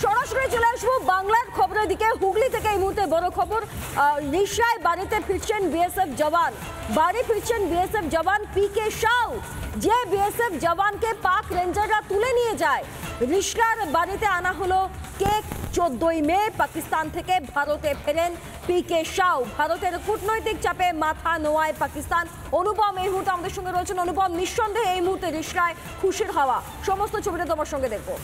সরাসরি চলে আসবো বাংলার খবরের দিকে। হুগলি থেকে এই মুহূর্তে বড় খবর, রিষড়ায় বাড়িতে ফিরছেন বিএসএফ জওয়ান। বাড়ি ফিরছেন বিএসএফ জওয়ান পিকে সাউ, যে বিএসএফ জওয়ানকে পাক রেঞ্জাররা তুলে নিয়ে যায়। রিষড়ার বাড়িতে আনা হলো কেক। 14ই মে পাকিস্তান থেকে ভারতে ফেরেন পিকে সাউ। ভারতের কূটনৈতিক চাপে মাথা নোয়ায় পাকিস্তান। অনুপম এই মুহূর্তে আমাদের সঙ্গে রয়েছেন। অনুপম, নিঃসন্দেহে এই মুহূর্তে রিষড়ায় খুশির হাওয়া, সমস্ত ছবিটা তোমার সঙ্গে দেখবো।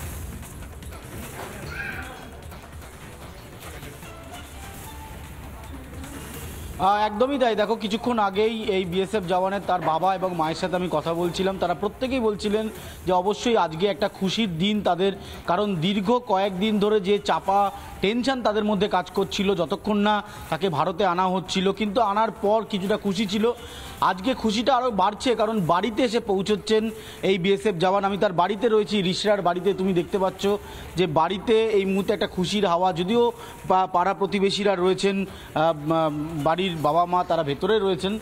একদমই তাই। দেখো, কিছুক্ষণ আগেই এই বিএসএফ জওয়ানের তার বাবা এবং মায়ের সাথে আমি কথা বলছিলাম। তারা প্রত্যেকেই বলছিলেন যে অবশ্যই আজকে একটা খুশির দিন তাদের, কারণ দীর্ঘ কয়েকদিন ধরে যে চাপা টেনশন তাদের মধ্যে কাজ করছিল যতক্ষণ না তাকে ভারতে আনা হচ্ছিল, কিন্তু আনার পর কিছুটা খুশি ছিল। আজকে খুশিটা আরও বাড়ছে, কারণ বাড়িতে এসে পৌঁছচ্ছেন এই বিএসএফ জওয়ান। আমি তার বাড়িতে রয়েছি, রিষড়ার বাড়িতে। তুমি দেখতে পাচ্ছ যে বাড়িতে এই মুহূর্তে একটা খুশির হাওয়া। যদিও পাড়া প্রতিবেশীরা রয়েছেন, বাড়ির বাবা মা তারা ভেতরে রয়েছেন,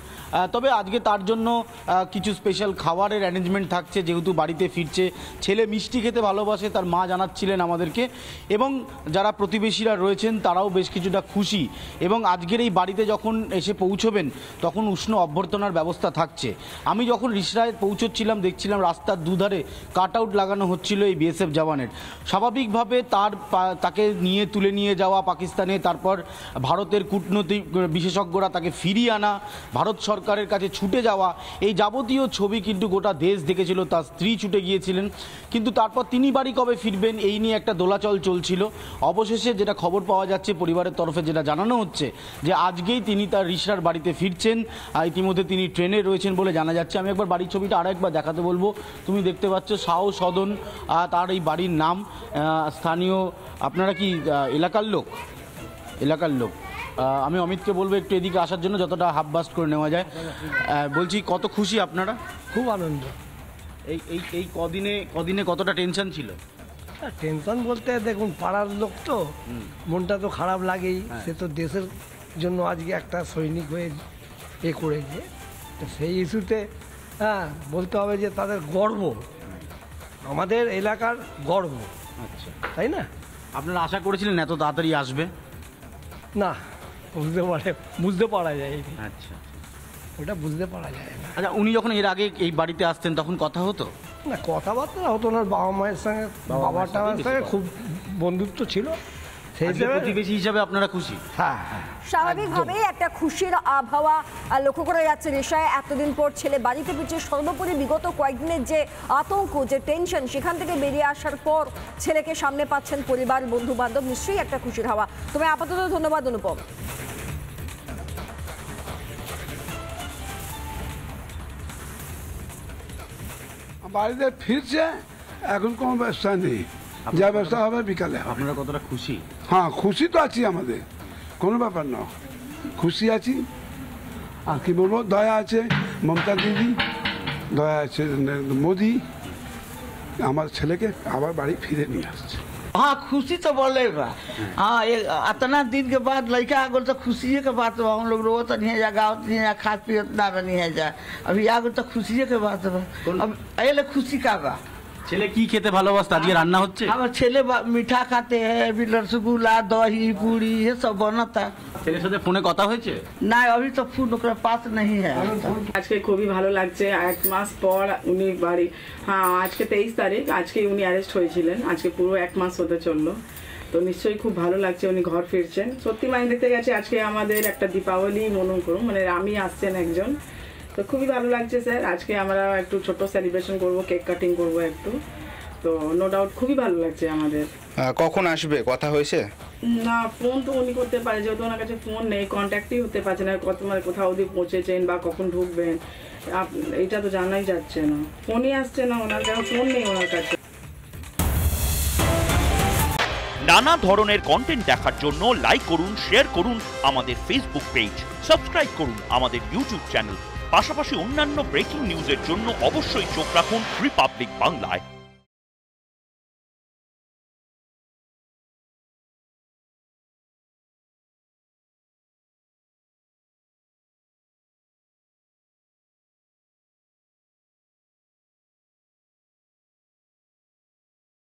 তবে আজকে তার জন্য কিছু স্পেশাল খাবারের অ্যারেঞ্জমেন্ট থাকছে, যেহেতু বাড়িতে ফিরছে। ছেলে মিষ্টি খেতে ভালোবাসে, তার মা জানাচ্ছিলেন আমাদেরকে, এবং যারা প্রতিবেশীরা রয়েছেন তারাও বেশ কিছুটা খুশি। এবং আজকের এই বাড়িতে যখন এসে পৌঁছবেন তখন উষ্ণ অভ্যর্থনার ব্যবস্থা থাকছে। আমি যখন রিষড়ায় পৌঁছচ্ছিলাম দেখছিলাম রাস্তার দুধারে কাট আউট লাগানো হচ্ছিল এই বিএসএফ জওয়ানের। স্বাভাবিকভাবে তাকে নিয়ে তুলে নিয়ে যাওয়া পাকিস্তানে, তারপর ভারতের কূটনৈতিক বিশেষজ্ঞরা তাকে ফিরিয়ে আনা, ভারত সরকারের কাছে ছুটে যাওয়া, এই যাবতীয় ছবি কিন্তু গোটা দেশ দেখেছিল। তার স্ত্রী ছুটে গিয়েছিলেন, কিন্তু তারপর তিনি বাড়ি কবে ফিরবেন এই নিয়ে একটা দোলাচল চলছিল। অবশেষে যেটা খবর পাওয়া যাচ্ছে, পরিবারের তরফে যেটা জানানো হচ্ছে, যে আজকেই তিনি তার রিষড়ার বাড়িতে ফিরছেন। ইতিমধ্যে তিনি ট্রেনে রয়েছেন বলে জানা যাচ্ছে। আমি একবার বাড়ির ছবিটা আরেকবার দেখাতে বলবো। তুমি দেখতে পাচ্ছ শাহ সদন তার এই বাড়ির নাম। স্থানীয়, আপনারা কি এলাকার লোক? এলাকার লোক। আমি অমিতকে বলবো একটু এদিকে আসার জন্য, যতটা হাফ বাস্ট করে নেওয়া যায়। বলছি, কত খুশি আপনারা? খুব আনন্দ। এই কদিনে কতটা টেনশন ছিল? টেনশন বলতে দেখুন, পাড়ার লোক তো মনটা তো খারাপ লাগেই। সে তো দেশের জন্য আজকে একটা সৈনিক হয়ে করেছে, তো সেই ইস্যুতে বলতে হবে যে তাদের গর্ব, আমাদের এলাকার গর্ব। আচ্ছা, তাই না? আপনারা আশা করেছিলেন এত তাড়াতাড়ি আসবে? না, বুঝতে পারা যায়। আচ্ছা, ওটা বুঝতে পারা যায় না। আচ্ছা, উনি যখন এর আগে এই বাড়িতে আসতেন তখন কথা হতো? না, কথাবার্তা হতো না। বাবা মায়ের সঙ্গে, বাবাটার সঙ্গে খুব বন্ধুত্ব ছিল। সেই প্রতিবেশী হিসাবে আপনারা খুশি? হ্যাঁ, স্বাভাবিকভাবেই একটা খুশির আবহাওয়া লক্ষ্য করা যাচ্ছে রিষড়ায়। এতদিন পর ছেলে বাড়িতে ফিরছে। সর্বোপরি বিগত কয়েকদিনের যে আতঙ্ক, যে টেনশন, সেখান থেকে বেরিয়ে আসার পর ছেলেকে সামনে পাচ্ছেন পরিবার, বন্ধু বান্ধব, নিশ্চয়ই একটা খুশির হাওয়া। তবে আপাতত ধন্যবাদ অনুপম। বাড়িতে ফিরছে, এখন কোনো ব্যবস্থা নেই। যা ব্যবস্থা হবে বিকালে। আপনারা কতটা খুশি? হ্যাঁ, খুশি তো আছি, আমাদের কোনো ব্যাপার না, খুশি আছি। আর কি বলবো, দয়া আছে মমতা দিদি, দয়া আছে মোদি, আমার ছেলেকে আবার বাড়ি ফিরে নিয়ে আসছে। हाँ, खुशी तो बोलेगा। हाँ, इतना दिन के बाद लड़का आगो तो खुशी के बात बा। हम लोग रो तो नहीं है, गाँव नहीं है, खाद पियत ना नहीं है जा। अभी आगो तो खुशी के बात बा। अब ये खुशी का बा। ছেলে কি খেতে ভালোবাসতো? আজকে রান্না হচ্ছে? हमारे छेले मीठा खाते हैं, अभी रसगुल्ला, दही, पूरी ये सब बनता। ছেলের সাথে ফোনে কথা হয়েছে? ना, अभी तो फोन ओकरा पास नहीं है। আজকে খুবই ভালো লাগছে। 1 মাস পর উনি বাড়ি, আজকে 23 তারিখ, আজকে উনি অ্যারেস্ট হয়েছিলেন। আজকে পুরো 1 মাস হতে চললো, তো নিশ্চয়ই খুব ভালো লাগছে উনি ঘর ফিরছেন। সত্যি মানে দেখতে গেছে আজকে আমাদের একটা দীপাবলি মনে করুন, মানে আমি আসছেন একজন, তো খুবই ভালো লাগছে স্যার। আজকে আমরা একটু ছোট সেলিব্রেশন করব, কেক কাটিং করব একটু, তো নো ডাউট খুবই ভালো লাগছে আমাদের। কখন আসবে কথা হয়েছে? না, ফোন তো উনি করতে পারে, যেহেতু ওনার কাছে ফোন নেই, কন্ট্যাক্টই হতে পারছে না, কোথাও অবধি পৌঁছেছেন বা কখন ঢুকবেন এটা তো জানাই যাচ্ছে না। ফোনই আসছে না ওনার কাছে, ফোন নেই ওনার কাছে। নানা ধরনের কন্টেন্ট দেখার জন্য লাইক করুন, শেয়ার করুন আমাদের ফেসবুক পেজ, সাবস্ক্রাইব করুন আমাদের ইউটিউব চ্যানেল। পাশাপাশি অন্যান্য ব্রেকিং নিউজের জন্য অবশ্যই চোখ রাখুন রিপাবলিক বাংলায়।